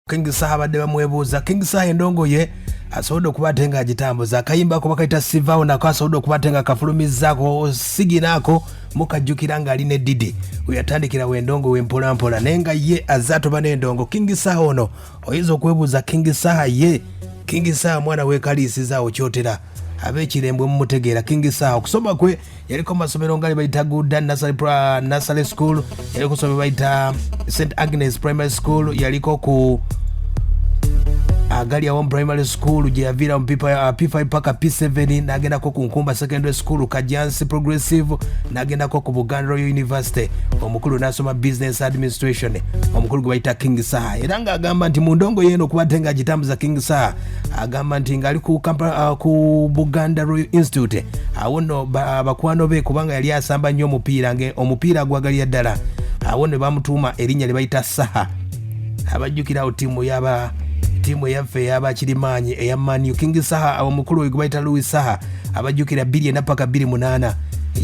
King Saha badde bamwebuuza King Saha endongo ye asobodde okubatenga agitambuza akayimba ko bakayita Sivaawo nako asobodde okubatenga kafulumizaako siginaako mukajjukira nga ali ne Didi uyatandikira wendongo wempola mpola nenga ye azatoba n'endongo King Saha ono oyinza okwebuuza King Saha ye King Saha mwana wekaliisizaawo kyotera ab'ekirembwe mumutegeera King Saha okusoma kwe yaliko masomero ngali bayita Gudda Nursery School yaliko kusoma bayita St Agnes Primary School yaliko ku Agalia Home Primary School gye yavira P5 paka P7 nagenda ko ku Nkumba Secondary School Kajansi Progressive nagenda ko ku Buganda Royal University omukulu nasoma Business Administration omukulu gwe bayita King Saha era nga agamba nti mu ndongo yeno kubatenga gitambuza King Saha agamba nti ngali ku Buganda Royal Institute awono bakwano be kubanga yali asamba nnyo omupiira gwagalya ddala awone bamutuuma erinnya lye bayita Saha abajjukirawo timu yaffe y'abakirimaanyi eya Man U King Saha omukulu we bayita Louis Saha abajjukira 2-28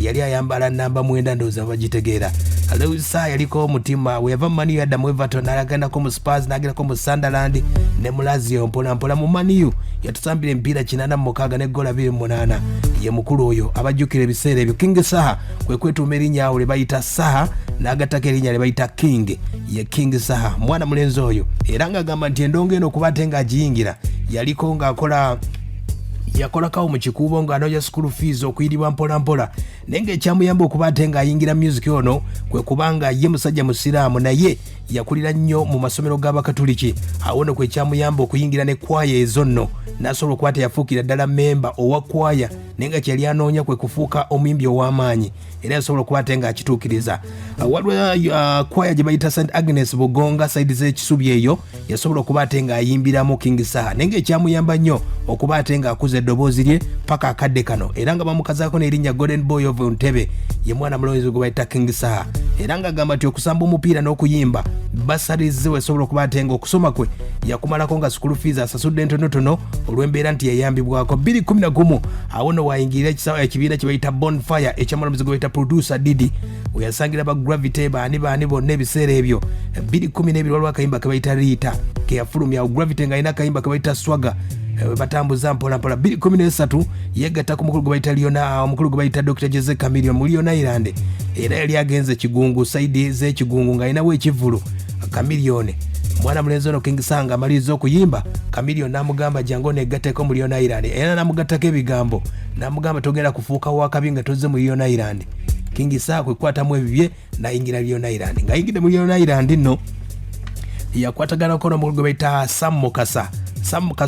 yali ayambala namba 9 ndowooza bagitegeera Louis Saha yaliko omutima we yava Man U yadda mu Everton n'agendako mu Spurs n'agendako mu Sunderland ne mu Lazio mpola mu Man U yatusambira empiira 86 ne gola 28 ye mukulu oyo abajjukira ebiseera ebyo King Saha kwe kwetuuma erinnya awo lye bayita Saha n'agattako erinnya lye bayita King ye King Saha mwana mulenzi oyo era ng'agamba nti endongo eno okubatenga agiyingira yaliko ng'akola yakolakawo mu kikuubo ng'anoonya school fees okuyiribwa mpola naye ng'ekyamuyamba okubatenga ayingira music ono kwe kubanga ye musajja musiraamu naye yakulira nnyo mu masomero g'abakatuliki awo no kwe kyamuyamba okuyingira ne kwaya ezo nno n'asobola okuba yafuukira ddala memba owa kwaya naye nga kyali anoonya kwe kufuuka omuyimbi ow'amaanyi era yasobola okuba akituukiriza waliwo kwaya gye bayita St Agnes Bugonga side z'ekisubi eyo yasobola okuba ayimbiramu King Saha naye ng'ekyamuyamba nnyo okuba akuza eddoboozi lye paka akadde kano era nga bamukazaako n'erinnya Golden Boy of Ntebe ye mwana mulonzi gwe bayita King Saha era nga agamba nti okusamba omupiira n'okuyimba basarize wesobola okuba okusoma kwe yakumalako nga school fees asasudde ntonotono olw'embeera nti yayambibwako 2011 awo no wayingirira ekibiina kye bayita Bonfire ekyamulamuzi gwe bayita producer Didi weyasangira ba Gravity baani bonna ebiseera ebyo 2012 waliwo akayimba ke bayita Rita ke yafulumya Gravity nga alina akayimba ke bayita Swagger batambuza mpola 2013 yegatta ku mukulu gwe bayita Liona omukulu gwe bayita Dr. Jose Camillion mu Liona Island era yali agenze kigungu side z'ekigungu nga alinawo ekivulu Camillion mwana mulenzi ono King Saha amaliriza okuyimba Camillion n'amugamba jango negatteko mu Liona Island era n'amugattako ebigambo n'amugamba togenda kufuuka wakabi nga tozze mu Liona Island King Saha kwe kwatamu ebibye n'ayingira Liona Island ng'ayingidde mu Liona Island nno yakwatagana kono omukulu gwe bayita Sam Mukasa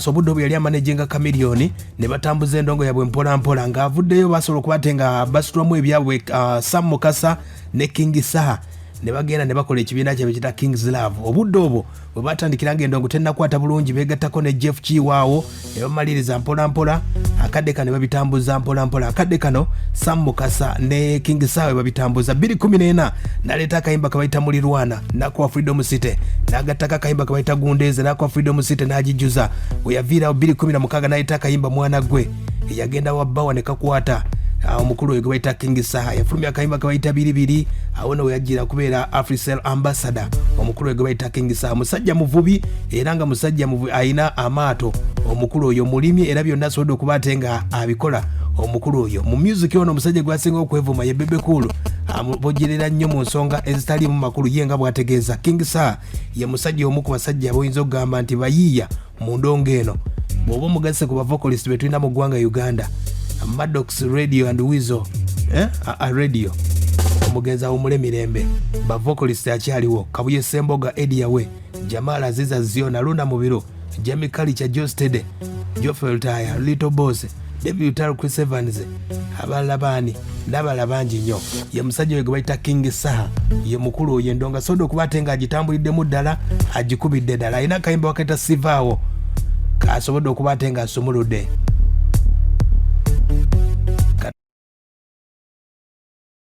obudde obwo yali amanaginga Camillion ne batambuza endongo yabwe mpola ng'avuddeyo basobola okuba basitulamu ebyabwe Sam Mukasa ne King Saha ne bagenda ne bakola ekibiina kyabwe kita King's Love obudde obwo bwe batandikiranga endongo tennakwata bulungi begattako ne Jeff Chiwaawo ne bamaliriza mpola akadde kano babitambuza mpola akadde kano Sam Mukasa ne King Saha babitambuza 2014 naleeta akayimba kabayita Mulirwana nakwa Freedom City n'agattako akayimba kabayita Gundeze nakwa Freedom City n'agijuza we yaviirawo 2016 naleeta akayimba mwana gwe yagenda wabbawa ne kakwata omukulu we gwe bayita King Saha yafulumya akayimba kabayita Biribiri awo no yajjira kubeera Africell ambassador omukulu we gwe bayita King Saha musajja muvubi era nga musajja muvubi ayina amaato omukulu oyo mulimi era byonna asobodde okuba nga abikola omukulu oyo mu music ono omusajja gwasinga okwevuma ye Bebe Cool amubojjerera nnyo mu nsonga ezitali mu makulu ye nga bwategeeza King Saha ye musajja omu ku basajja aboyinza okugamba nti bayiiya mu ndongo eno bw'oba omugazise ku bavocalist be tulina mu ggwanga Uganda Maddox Radio and Weasel radio omugenza omule mirembe ba vocalist akyaliwo Kabuye Semboga Ediawe Jamal Aziza Ziona Luna Mubiro Jamie Kalicha Jostede Joffrey Taya Little Boss David Utaro Chris Evans abalabani n'abala bangi nnyo ye musajja we gwe bayita King Saha ye mukulu oyo endonga sodo okuba nga agitambuliddemu ddala agikubidde ddala alina akayimba wakayita Sivaawo kasobodde okuba nga asumuludde